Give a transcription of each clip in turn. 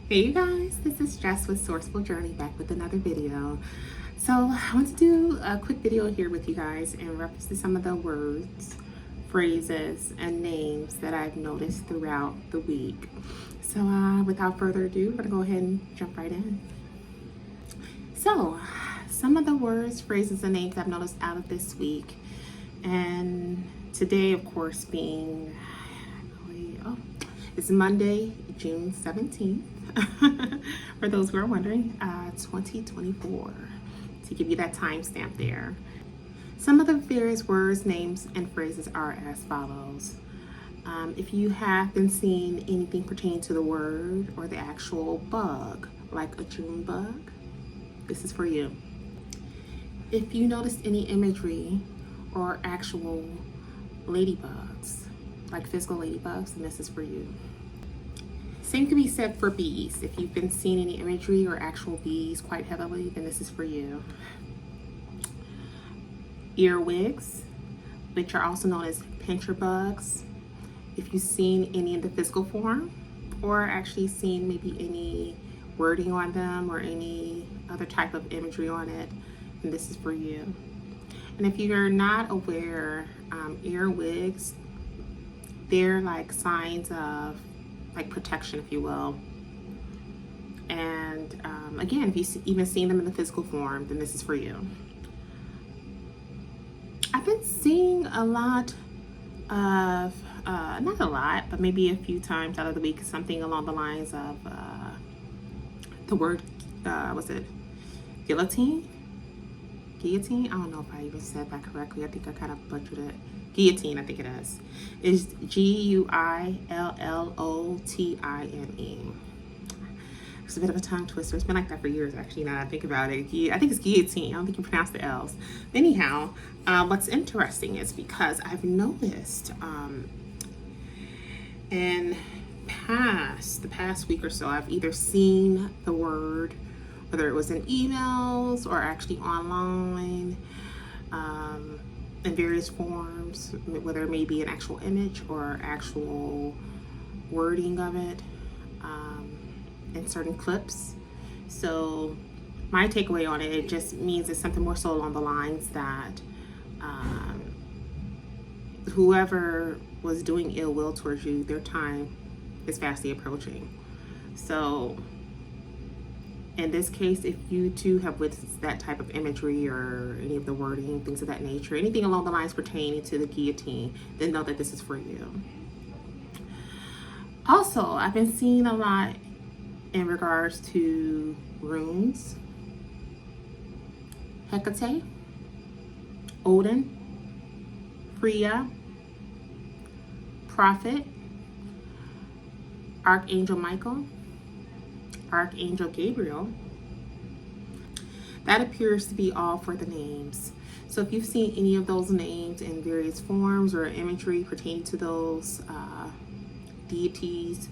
Hey you guys, this is Jess with Sourceful Journey back with another video. So I want to do a quick video here with you guys in reference to some of the words, phrases, and names that I've noticed throughout the week. So without further ado, we're going to go ahead and jump right in. So some of the words, phrases, and names I've noticed out of this week, and today of course being, it's Monday, June 17th. For those who are wondering, 2024, to give you that timestamp there. Some of the various words, names, and phrases are as follows. If you have been seeing anything pertaining to the word or the actual bug, like a June bug, this is for you. If you noticed any imagery or actual ladybugs, like physical ladybugs, then this is for you. Same can be said for bees. If you've been seeing any imagery or actual bees quite heavily, then this is for you. Earwigs, which are also known as pincher bugs. If you've seen any in the physical form, or actually seen maybe any wording on them or any other type of imagery on it, then this is for you. And if you're not aware, earwigs, they're like signs of like protection, if you will. And again, if you've even seen them in the physical form, then this is for you. I've been seeing a lot of, not a lot, but maybe a few times out of the week, something along the lines of the word, was it guillotine? Guillotine? I don't know if I even said that correctly. I think I kind of butchered it. Guillotine, I think it is. It's Guillotine. It's a bit of a tongue twister. It's been like that for years, actually, now that I think about it. I think it's guillotine. I don't think you pronounce the L's. Anyhow, what's interesting is because I've noticed in the past week or so, I've either seen the word, whether it was in emails or actually online, in various forms, whether it may be an actual image or actual wording of it, in certain clips. So my takeaway on it, it just means it's something more so along the lines that whoever was doing ill will towards you, their time is fastly approaching. So in this case, if you too have witnessed that type of imagery or any of the wording, things of that nature, anything along the lines pertaining to the guillotine, then know that this is for you. Also, I've been seeing a lot in regards to runes, Hecate, Odin, Freya, Prophet, Archangel Michael, Archangel Gabriel. That appears to be all for the names. So if you've seen any of those names in various forms or imagery pertaining to those deities,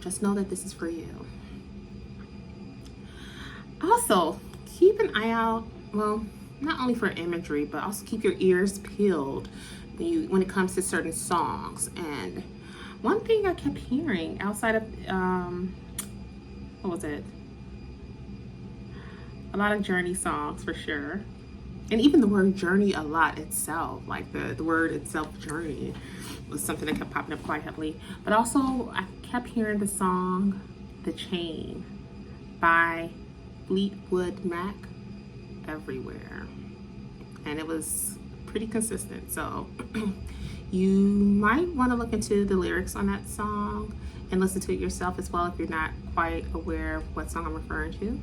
just know that this is for you. Also, keep an eye out, well, not only for imagery, but also keep your ears peeled when it comes to certain songs. And one thing I kept hearing outside of, what was it? A lot of Journey songs for sure. And even the word journey a lot itself, like the word itself, journey, was something that kept popping up quite heavily. But also I kept hearing the song, The Chain by Fleetwood Mac everywhere. And it was pretty consistent. So you might want to look into the lyrics on that song and listen to it yourself as well if you're not quite aware of what song I'm referring to.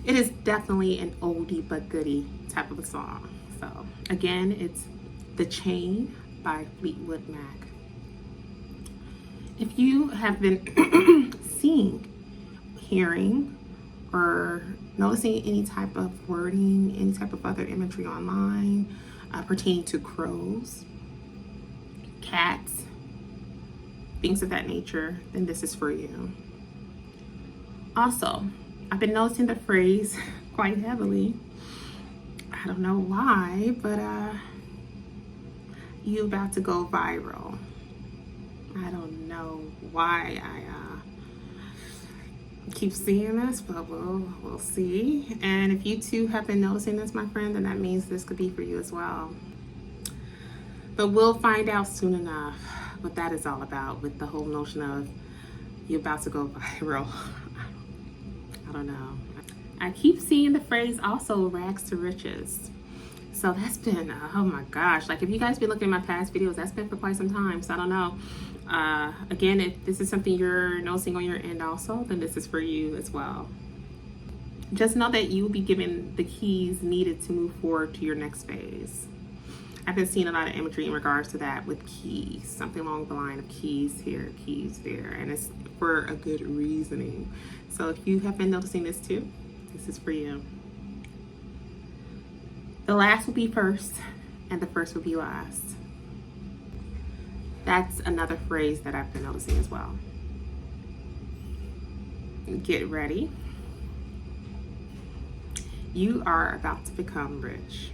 It is definitely an oldie but goodie type of a song. So again, it's The Chain by Fleetwood Mac. If you have been seeing, hearing, or noticing any type of wording, any type of other imagery online pertaining to crows, cats, things of that nature, then this is for you. Also, I've been noticing the phrase quite heavily. I don't know why, but you about to go viral. I don't know. know why I keep seeing this, but we'll see. And if you too have been noticing this, my friend, then that means this could be for you as well. But we'll find out soon enough what that is all about, with the whole notion of you're about to go viral. I don't know. I keep seeing the phrase also, rags to riches. So that's been, oh my gosh, like if you guys been looking at my past videos, that's been for quite some time. So I don't know. Again, if this is something you're noticing on your end also, then this is for you as well. Just know that you will be given the keys needed to move forward to your next phase. I've been seeing a lot of imagery in regards to that with keys, something along the line of keys here, keys there, and it's for a good reasoning. So if you have been noticing this too, this is for you. The last will be first, and the first will be last. That's another phrase that I've been noticing as well. Get ready. You are about to become rich.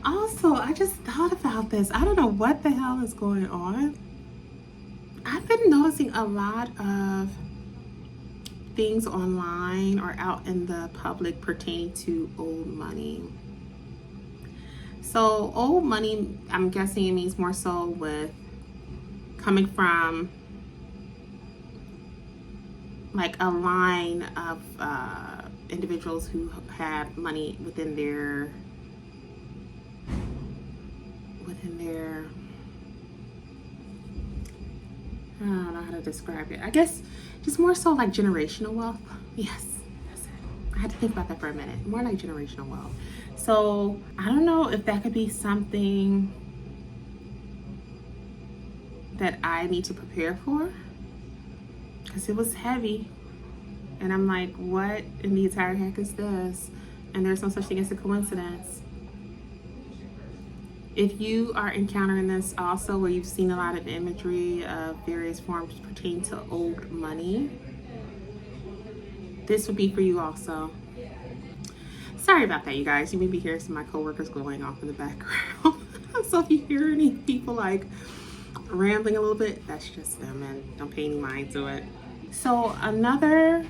Also, I just thought about this. I don't know what the hell is going on. I've been noticing a lot of things online or out in the public pertaining to old money. So old money, I'm guessing it means more so with coming from like a line of individuals who have money within their I don't know how to describe it. I guess just more so like generational wealth. Yes, that's it. I had to think about that for a minute. More like generational wealth. So I don't know if that could be something that I need to prepare for, because it was heavy. And I'm like, what in the entire heck is this? And there's no such thing as a coincidence. If you are encountering this also, where you've seen a lot of imagery of various forms pertaining to old money, this would be for you also. Sorry about that, you guys. You may be hearing some of my coworkers going off in the background. So if you hear any people like rambling a little bit, that's just them, and don't pay any mind to it. So another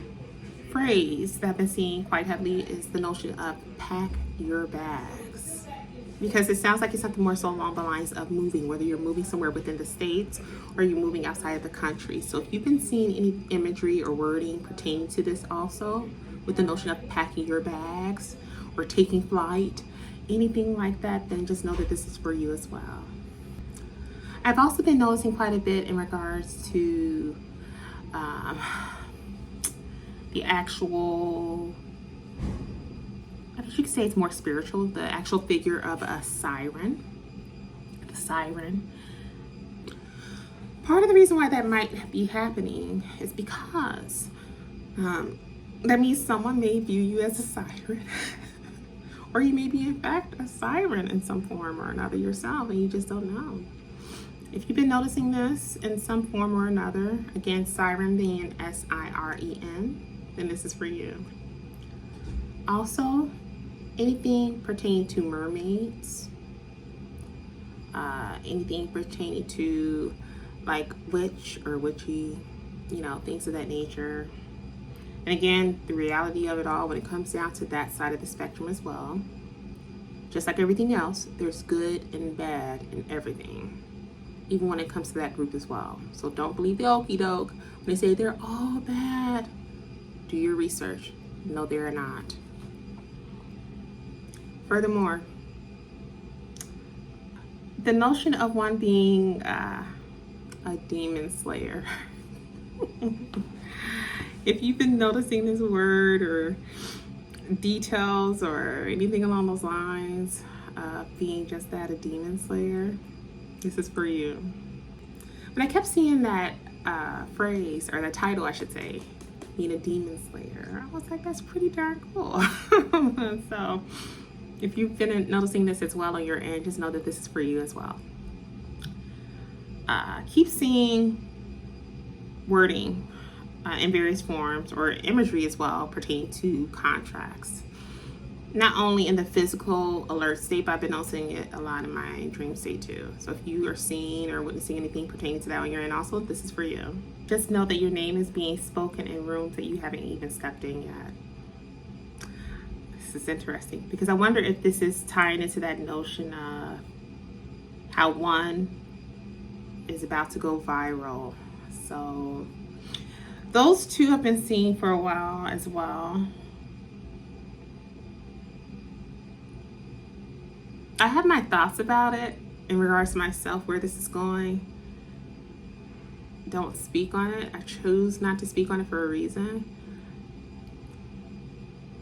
phrase that I've been seeing quite heavily is the notion of pack your bags. Because it sounds like it's something more so along the lines of moving, whether you're moving somewhere within the states or you're moving outside of the country. So if you've been seeing any imagery or wording pertaining to this also, with the notion of packing your bags or taking flight, anything like that, then just know that this is for you as well. I've also been noticing quite a bit in regards to the actual, I guess you could say it's more spiritual, the actual figure of a siren. The siren. Part of the reason why that might be happening is because that means someone may view you as a siren. Or you may be in fact a siren in some form or another yourself, and you just don't know. If you've been noticing this in some form or another, again, siren being S-I-R-E-N, then this is for you. Also, anything pertaining to mermaids, anything pertaining to like witch or witchy, you know, things of that nature. And again, the reality of it all when it comes down to that side of the spectrum as well, just like everything else, there's good and bad in everything, even when it comes to that group as well. So don't believe the okie doke when they say they're all bad. Do your research. No, they're not. Furthermore, the notion of one being a demon slayer. If you've been noticing this word or details or anything along those lines, being just that, a demon slayer, this is for you. When I kept seeing that phrase, or the title I should say, being a demon slayer, I was like, that's pretty darn cool. So if you've been noticing this as well on your end, just know that this is for you as well. Keep seeing wording in various forms or imagery as well pertaining to contracts. not only in the physical alert state, but I've been noticing it a lot in my dream state too. So if you are seeing or witnessing anything pertaining to that on your end also, this is for you. Just know that your name is being spoken in rooms that you haven't even stepped in yet. This is interesting because I wonder if this is tying into that notion of how one is about to go viral. So those two have been seen for a while as well. I have my thoughts about it in regards to myself, where this is going. Don't speak on it. I chose not to speak on it for a reason.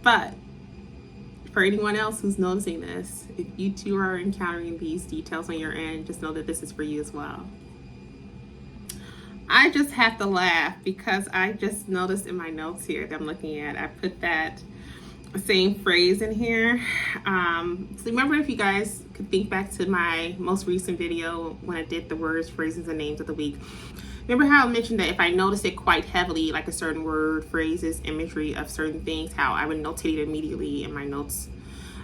But for anyone else who's noticing this, if you too are encountering these details on your end, just know that this is for you as well. I just have to laugh because I just noticed in my notes here that I'm looking at, I put that same phrase in here. So remember, if you guys could think back to my most recent video when I did the words, phrases, and names of the week. Remember how I mentioned that if I noticed it quite heavily, like a certain word, phrases, imagery of certain things, how I would notate it immediately in my notes.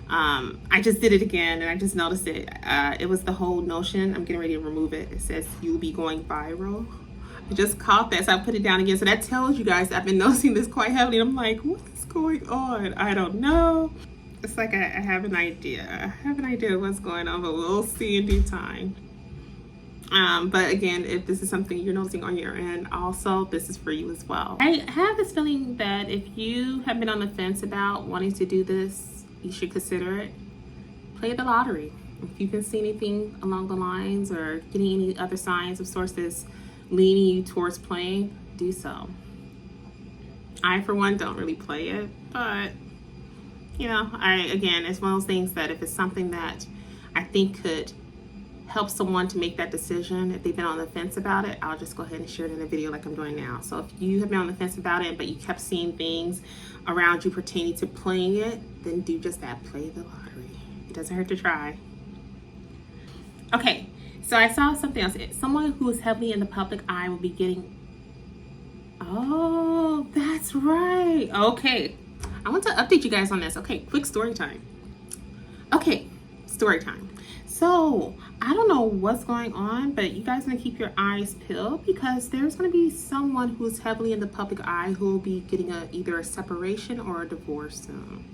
I just did it again and I just noticed it. It was the whole notion. I'm getting ready to remove it. It says you'll be going viral. I just caught that, so I put it down again. So that tells you guys I've been noticing this quite heavily. And I'm like, what is going on? I don't know. It's like I have an idea. I have an idea of what's going on, but we'll see in due time. But again, if this is something you're noticing on your end, also, this is for you as well. I have this feeling that if you have been on the fence about wanting to do this, you should consider it. Play the lottery. If you can see anything along the lines or getting any other signs of sources leaning you towards playing, do so. I, for one, don't really play it, but you know, again, it's one of those things that if it's something that I think could help someone to make that decision, if they've been on the fence about it, I'll just go ahead and share it in a video like I'm doing now. So if you have been on the fence about it, but you kept seeing things around you pertaining to playing it, then do just that, play the lottery. It doesn't hurt to try. Okay, so I saw something else. Someone who is heavily in the public eye will be getting, oh, that's right. Okay, I want to update you guys on this. Okay, quick story time. Okay, story time. So I don't know what's going on, but you guys are gonna keep your eyes peeled because there's gonna be someone who's heavily in the public eye who will be getting either a separation or a divorce soon.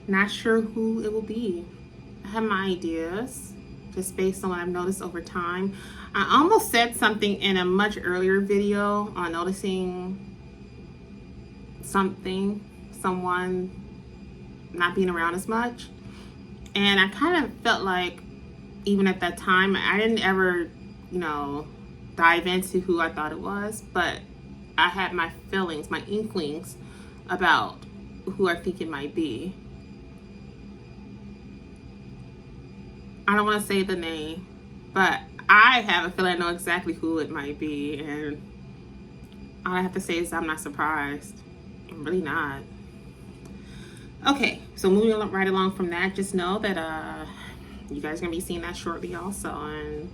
Not sure who it will be. I have my ideas just based on what I've noticed over time. I almost said something in a much earlier video on noticing someone not being around as much. And I kind of felt like, even at that time, I didn't ever, dive into who I thought it was, but I had my feelings, my inklings about who I think it might be. I don't want to say the name, but I have a feeling I know exactly who it might be, and all I have to say is I'm not surprised. I'm really not. Okay, so moving right along from that, just know that you guys are gonna be seeing that shortly also, and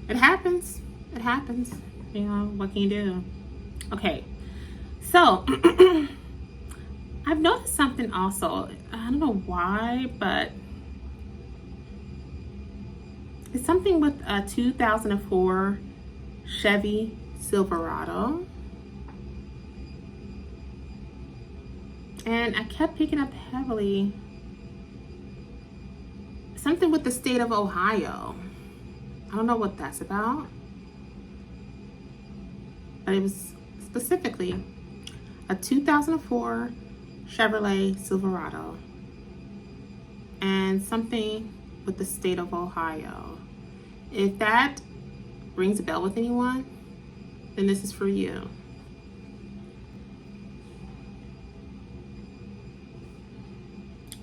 it happens. It happens. What can you do? Okay, so I've noticed something also. I don't know why, but it's something with a 2004 Chevy Silverado. And I kept picking up heavily something with the state of Ohio. I don't know what that's about, but it was specifically a 2004 Chevrolet Silverado and something with the state of Ohio. If that rings a bell with anyone, then this is for you.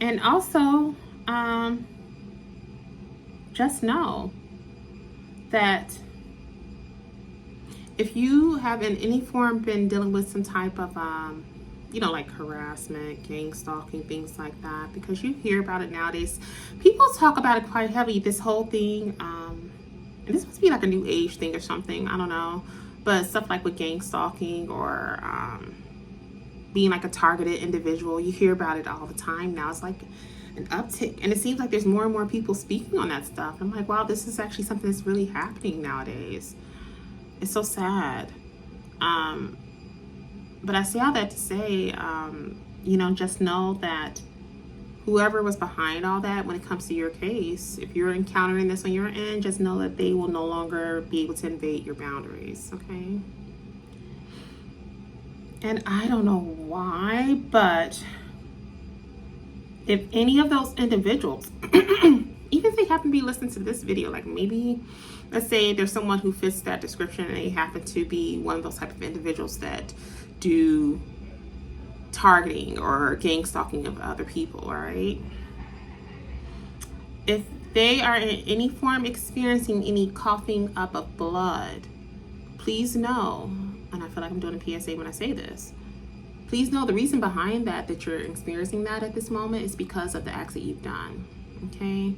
And also, just know that if you have in any form been dealing with some type of, like harassment, gang stalking, things like that, because you hear about it nowadays. People talk about it quite heavy, this whole thing. And this must be like a new age thing or something, I don't know. But stuff like with gang stalking or being like a targeted individual. You hear about it all the time now. It's like an uptick, and it seems like there's more and more people speaking on that stuff. I'm like, wow, this is actually something that's really happening nowadays. It's so sad. But I say all that to say, just know that whoever was behind all that, when it comes to your case, if you're encountering this on your end, just know that they will no longer be able to invade your boundaries, okay? And I don't know why, but if any of those individuals, even if they happen to be listening to this video, like maybe, let's say there's someone who fits that description and they happen to be one of those type of individuals that do targeting or gang stalking of other people, right? If they are in any form experiencing any coughing up of blood, please know, and I feel like I'm doing a PSA when I say this, please know the reason behind that you're experiencing that at this moment is because of the acts that you've done, okay?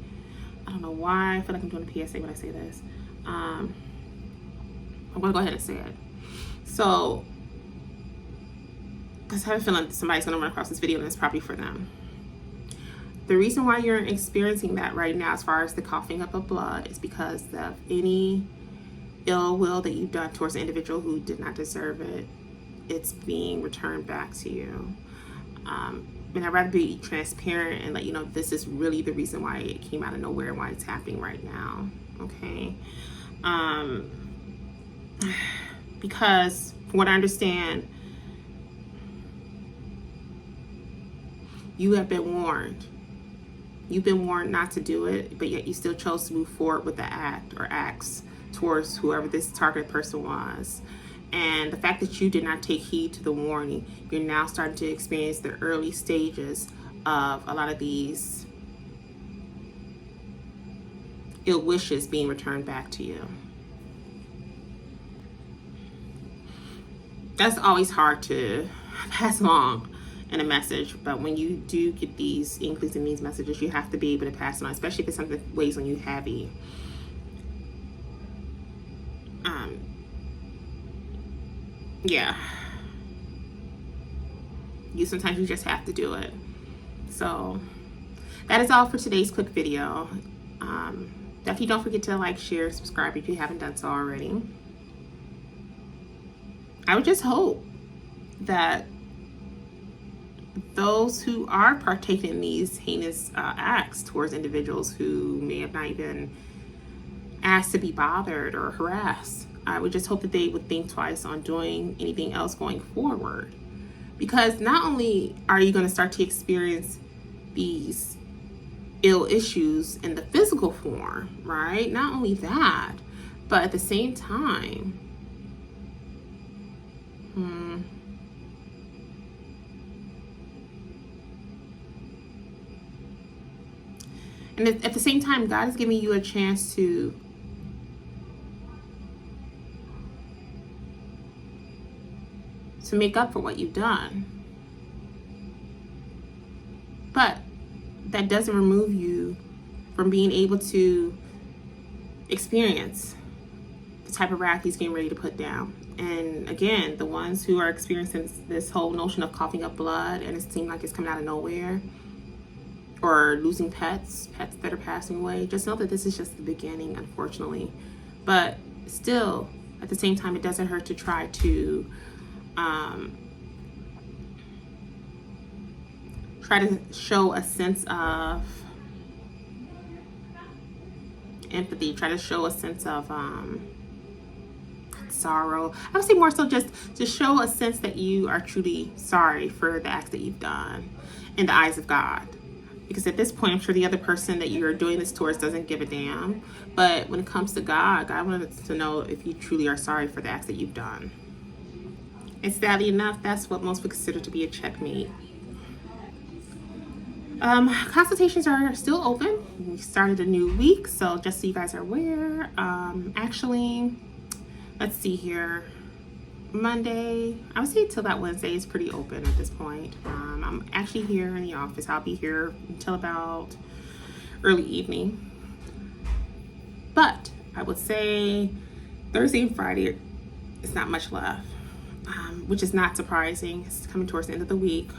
I don't know why I feel like I'm doing a PSA when I say this. I'm gonna go ahead and say it. So, because I have a feeling somebody's gonna run across this video and it's probably for them. The reason why you're experiencing that right now, as far as the coughing up of blood, is because of any ill will that you've done towards an individual who did not deserve it. It's being returned back to you. And I'd rather be transparent and let you know this is really the reason why it came out of nowhere and why it's happening right now, okay? Because from what I understand, you have been warned. You've been warned not to do it, but yet you still chose to move forward with the act or acts towards whoever this targeted person was. And the fact that you did not take heed to the warning, you're now starting to experience the early stages of a lot of these ill wishes being returned back to you. That's always hard to pass along in a message, but when you do get these inklings in these messages, you have to be able to pass it on, especially if it's something that weighs on you heavy. Yeah, sometimes you just have to do it. So that is all for today's quick video. Definitely don't forget to like, share, subscribe if you haven't done so already. I would just hope that those who are partaking in these heinous acts towards individuals who may have not even asked to be bothered or harassed, I would just hope that they would think twice on doing anything else going forward. Because not only are you going to start to experience these ill issues in the physical form, right? Not only that, but at the same time, and at the same time, God is giving you a chance to make up for what you've done. But that doesn't remove you from being able to experience the type of wrath he's getting ready to put down. And again, the ones who are experiencing this whole notion of coughing up blood and it seems like it's coming out of nowhere, or losing pets that are passing away, just know that this is just the beginning, unfortunately. But still, at the same time, it doesn't hurt to try to show a sense of empathy, try to show a sense of sorrow. I would say more so just to show a sense that you are truly sorry for the acts that you've done in the eyes of God. Because at this point, I'm sure the other person that you're doing this towards doesn't give a damn. But when it comes to God, God wants to know if you truly are sorry for the acts that you've done. And sadly enough, that's what most would consider to be a checkmate. Consultations are still open. We started a new week, so just so you guys are aware. Actually, let's see here. Monday, I would say till about Wednesday is pretty open at this point. I'm actually here in the office. I'll be here until about early evening. But I would say Thursday and Friday, it's not much left. which is not surprising. It's coming towards the end of the week.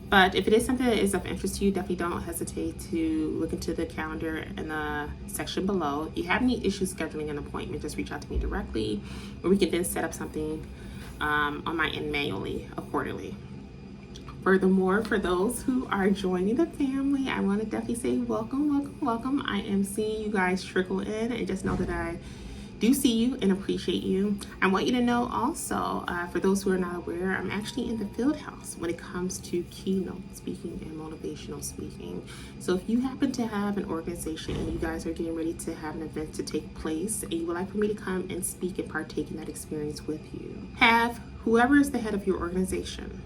But if it is something that is of interest to you, definitely don't hesitate to look into the calendar in the section below. If you have any issues scheduling an appointment, just reach out to me directly, or we can then set up something on my end manually accordingly. Furthermore, for those who are joining the family, I want to definitely say welcome, welcome, welcome. I am seeing you guys trickle in, and just know that I do see you and appreciate you. I want you to know also, for those who are not aware, I'm actually in the field house when it comes to keynote speaking and motivational speaking. So if you happen to have an organization and you guys are getting ready to have an event to take place and you would like for me to come and speak and partake in that experience with you, have whoever is the head of your organization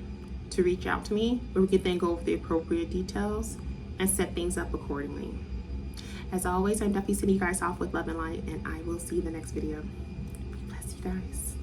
to reach out to me, where we can then go over the appropriate details and set things up accordingly. As always, I'm definitely sending you guys off with love and light, and I will see you in the next video. Bless you guys.